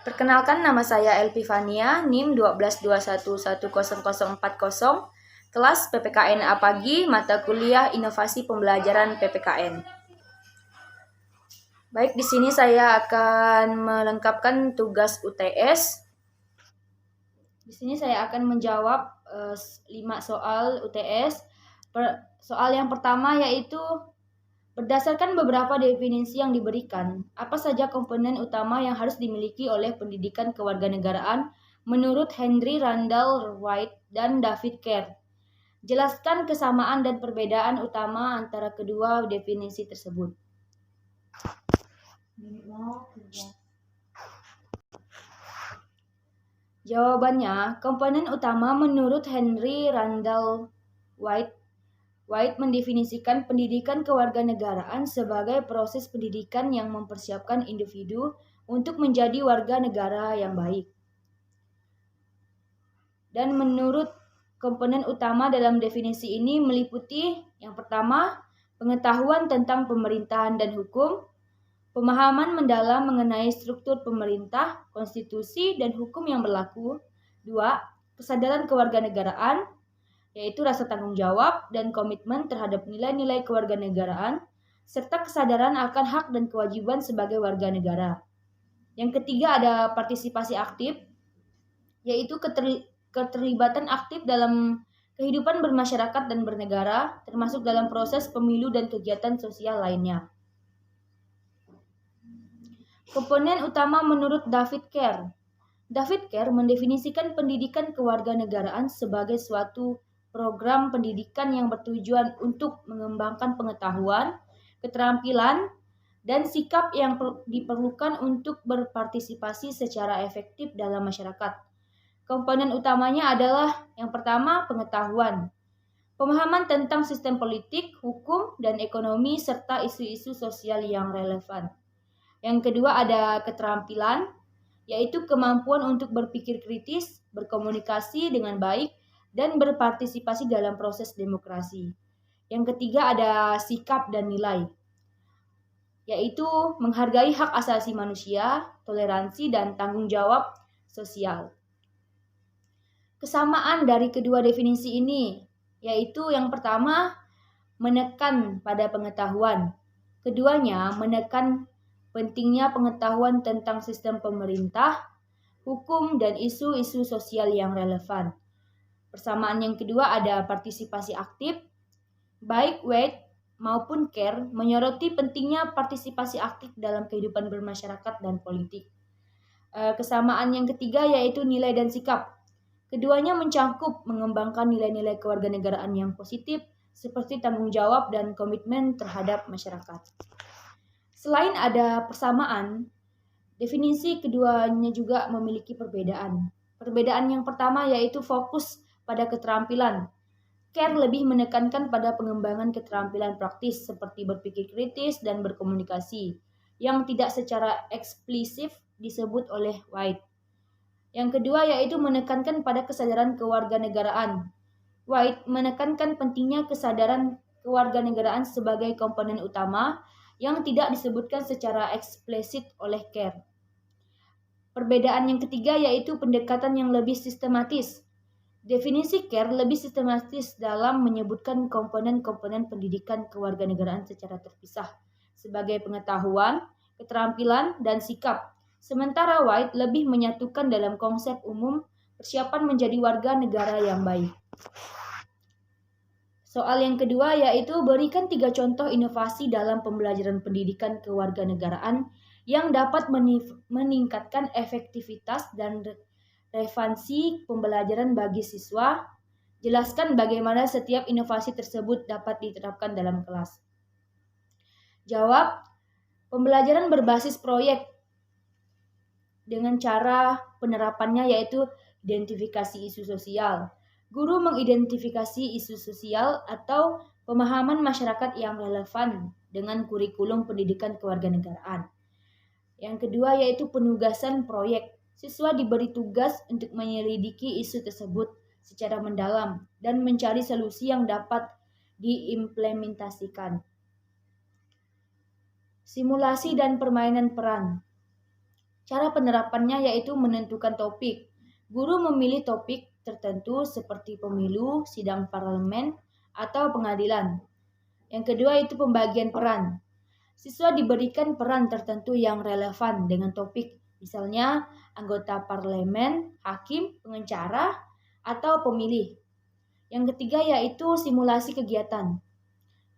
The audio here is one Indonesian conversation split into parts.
Perkenalkan, nama saya Elpi Fania, NIM 1221100040, kelas PPKN A Pagi, mata kuliah Inovasi Pembelajaran PPKN. Baik, di sini saya akan melengkapkan tugas UTS. Di sini saya akan menjawab 5 soal UTS. Soal yang pertama yaitu berdasarkan beberapa definisi yang diberikan, apa saja komponen utama yang harus dimiliki oleh pendidikan kewarganegaraan menurut Henry Randall White dan David Kerr? Jelaskan kesamaan dan perbedaan utama antara kedua definisi tersebut. Jawabannya, komponen utama menurut Henry Randall White mendefinisikan pendidikan kewarganegaraan sebagai proses pendidikan yang mempersiapkan individu untuk menjadi warga negara yang baik. Dan menurut komponen utama dalam definisi ini meliputi yang pertama, pengetahuan tentang pemerintahan dan hukum, pemahaman mendalam mengenai struktur pemerintah, konstitusi, dan hukum yang berlaku. 2. Kesadaran kewarganegaraan, yaitu rasa tanggung jawab dan komitmen terhadap nilai-nilai kewarganegaraan, serta kesadaran akan hak dan kewajiban sebagai warga negara. Yang ketiga ada partisipasi aktif, yaitu keterlibatan aktif dalam kehidupan bermasyarakat dan bernegara, termasuk dalam proses pemilu dan kegiatan sosial lainnya. Komponen utama menurut David Kerr. David Kerr mendefinisikan pendidikan kewarganegaraan sebagai suatu program pendidikan yang bertujuan untuk mengembangkan pengetahuan, keterampilan, dan sikap yang diperlukan untuk berpartisipasi secara efektif dalam masyarakat. Komponen utamanya adalah yang pertama, pengetahuan, pemahaman tentang sistem politik, hukum, dan ekonomi, serta isu-isu sosial yang relevan. Yang kedua ada keterampilan, yaitu kemampuan untuk berpikir kritis, berkomunikasi dengan baik, dan berpartisipasi dalam proses demokrasi. Yang ketiga ada sikap dan nilai, yaitu menghargai hak asasi manusia, toleransi, dan tanggung jawab sosial. Kesamaan dari kedua definisi ini, yaitu yang pertama, menekan pada pengetahuan. Keduanya menekan pentingnya pengetahuan tentang sistem pemerintah, hukum, dan isu-isu sosial yang relevan. Persamaan yang kedua ada partisipasi aktif. Baik White maupun Kerr menyoroti pentingnya partisipasi aktif dalam kehidupan bermasyarakat dan politik. Kesamaan yang ketiga yaitu nilai dan sikap. Keduanya mencangkup mengembangkan nilai-nilai kewarganegaraan yang positif seperti tanggung jawab dan komitmen terhadap masyarakat. Selain ada persamaan, definisi keduanya juga memiliki perbedaan. Perbedaan yang pertama yaitu fokus pada keterampilan. Kerr lebih menekankan pada pengembangan keterampilan praktis seperti berpikir kritis dan berkomunikasi, yang tidak secara eksplisit disebut oleh White. Yang kedua yaitu menekankan pada kesadaran kewarganegaraan. White menekankan pentingnya kesadaran kewarganegaraan sebagai komponen utama yang tidak disebutkan secara eksplisit oleh Kerr. Perbedaan yang ketiga yaitu pendekatan yang lebih sistematis. Definisi Kerr lebih sistematis dalam menyebutkan komponen-komponen pendidikan kewarganegaraan secara terpisah sebagai pengetahuan, keterampilan, dan sikap. Sementara White lebih menyatukan dalam konsep umum persiapan menjadi warga negara yang baik. Soal yang kedua yaitu berikan 3 contoh inovasi dalam pembelajaran pendidikan kewarganegaraan yang dapat meningkatkan efektivitas dan relevansi pembelajaran bagi siswa. Jelaskan bagaimana setiap inovasi tersebut dapat diterapkan dalam kelas. Jawab, pembelajaran berbasis proyek dengan cara penerapannya yaitu identifikasi isu sosial. Guru mengidentifikasi isu sosial atau pemahaman masyarakat yang relevan dengan kurikulum pendidikan kewarganegaraan. Yang kedua yaitu penugasan proyek. Siswa diberi tugas untuk menyelidiki isu tersebut secara mendalam dan mencari solusi yang dapat diimplementasikan. Simulasi dan permainan peran. Cara penerapannya yaitu menentukan topik. Guru memilih topik tertentu seperti pemilu, sidang parlemen, atau pengadilan. Yang kedua itu pembagian peran. Siswa diberikan peran tertentu yang relevan dengan topik, misalnya anggota parlemen, hakim, pengacara, atau pemilih. Yang ketiga yaitu simulasi kegiatan.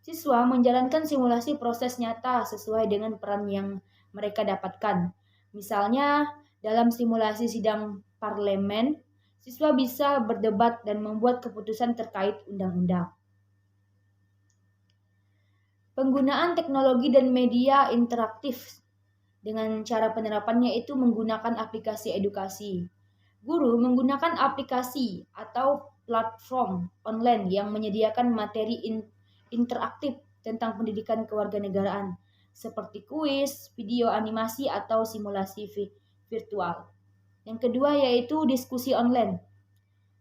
Siswa menjalankan simulasi proses nyata sesuai dengan peran yang mereka dapatkan. Misalnya, dalam simulasi sidang parlemen, siswa bisa berdebat dan membuat keputusan terkait undang-undang. Penggunaan teknologi dan media interaktif dengan cara penerapannya itu menggunakan aplikasi edukasi. Guru menggunakan aplikasi atau platform online yang menyediakan materi interaktif tentang pendidikan kewarganegaraan seperti kuis, video animasi, atau simulasi virtual. Yang kedua yaitu diskusi online.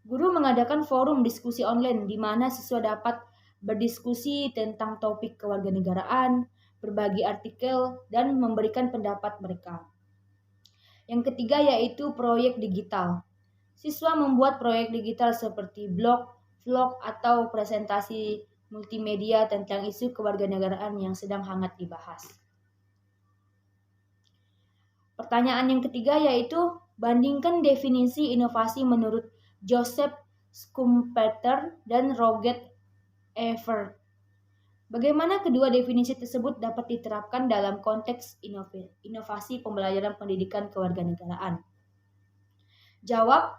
Guru mengadakan forum diskusi online di mana siswa dapat berdiskusi tentang topik kewarganegaraan, berbagi artikel, dan memberikan pendapat mereka. Yang ketiga yaitu proyek digital. Siswa membuat proyek digital seperti blog, vlog, atau presentasi multimedia tentang isu kewarganegaraan yang sedang hangat dibahas. Pertanyaan yang ketiga yaitu bandingkan definisi inovasi menurut Joseph Schumpeter dan Roger Ebert. Bagaimana kedua definisi tersebut dapat diterapkan dalam konteks inovasi pembelajaran pendidikan kewarganegaraan? Jawab,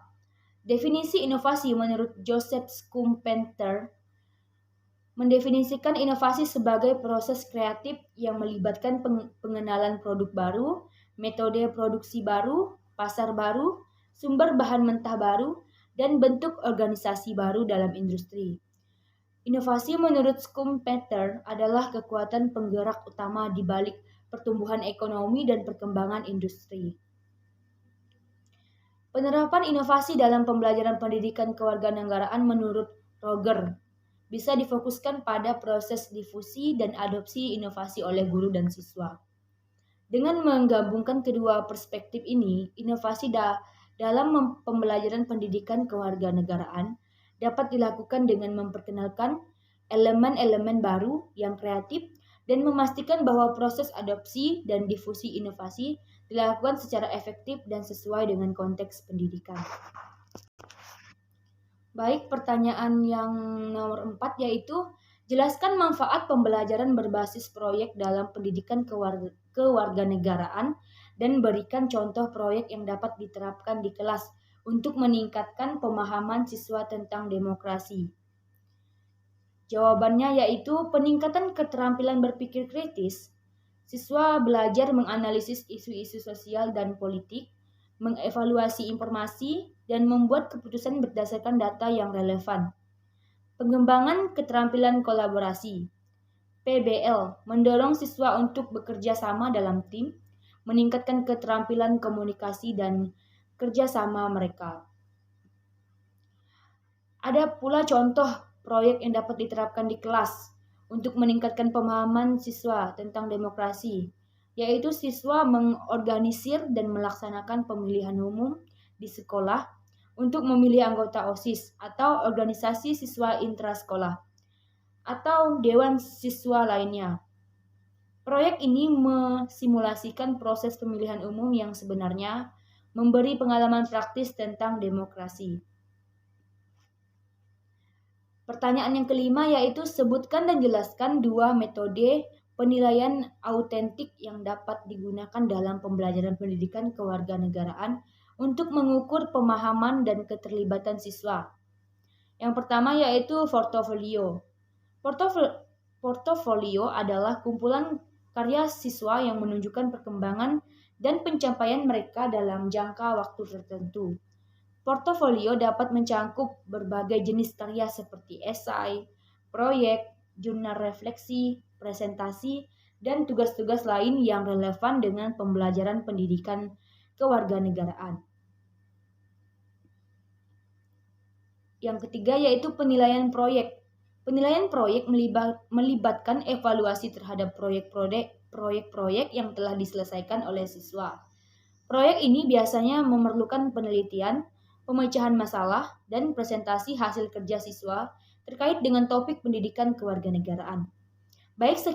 definisi inovasi menurut Joseph Schumpeter mendefinisikan inovasi sebagai proses kreatif yang melibatkan pengenalan produk baru, metode produksi baru, pasar baru, sumber bahan mentah baru, dan bentuk organisasi baru dalam industri. Inovasi menurut Schumpeter adalah kekuatan penggerak utama di balik pertumbuhan ekonomi dan perkembangan industri. Penerapan inovasi dalam pembelajaran pendidikan kewarganegaraan menurut Roger bisa difokuskan pada proses difusi dan adopsi inovasi oleh guru dan siswa. Dengan menggabungkan kedua perspektif ini, inovasi dalam pembelajaran pendidikan kewarganegaraan dapat dilakukan dengan memperkenalkan elemen-elemen baru yang kreatif dan memastikan bahwa proses adopsi dan difusi inovasi dilakukan secara efektif dan sesuai dengan konteks pendidikan. Baik, pertanyaan yang nomor 4 yaitu jelaskan manfaat pembelajaran berbasis proyek dalam pendidikan kewarganegaraan dan berikan contoh proyek yang dapat diterapkan di kelas untuk meningkatkan pemahaman siswa tentang demokrasi. Jawabannya yaitu peningkatan keterampilan berpikir kritis. Siswa belajar menganalisis isu-isu sosial dan politik, mengevaluasi informasi, dan membuat keputusan berdasarkan data yang relevan. Pengembangan keterampilan kolaborasi. PBL mendorong siswa untuk bekerja sama dalam tim, meningkatkan keterampilan komunikasi dan kerjasama mereka. Ada pula contoh proyek yang dapat diterapkan di kelas untuk meningkatkan pemahaman siswa tentang demokrasi, yaitu siswa mengorganisir dan melaksanakan pemilihan umum di sekolah untuk memilih anggota OSIS atau organisasi siswa intrasekolah atau dewan siswa lainnya. Proyek ini mesimulasikan proses pemilihan umum yang sebenarnya, memberi pengalaman praktis tentang demokrasi. Pertanyaan yang kelima yaitu sebutkan dan jelaskan dua metode penilaian autentik yang dapat digunakan dalam pembelajaran pendidikan kewarganegaraan untuk mengukur pemahaman dan keterlibatan siswa. Yang pertama yaitu portofolio. Portofolio adalah kumpulan karya siswa yang menunjukkan perkembangan dan pencapaian mereka dalam jangka waktu tertentu. Portofolio dapat mencangkup berbagai jenis karya seperti esai, proyek, jurnal refleksi, presentasi, dan tugas-tugas lain yang relevan dengan pembelajaran pendidikan kewarganegaraan. Yang ketiga yaitu penilaian proyek. Penilaian proyek melibatkan evaluasi terhadap proyek-proyek yang telah diselesaikan oleh siswa. Proyek ini biasanya memerlukan penelitian, pemecahan masalah, dan presentasi hasil kerja siswa terkait dengan topik pendidikan kewarganegaraan. Baik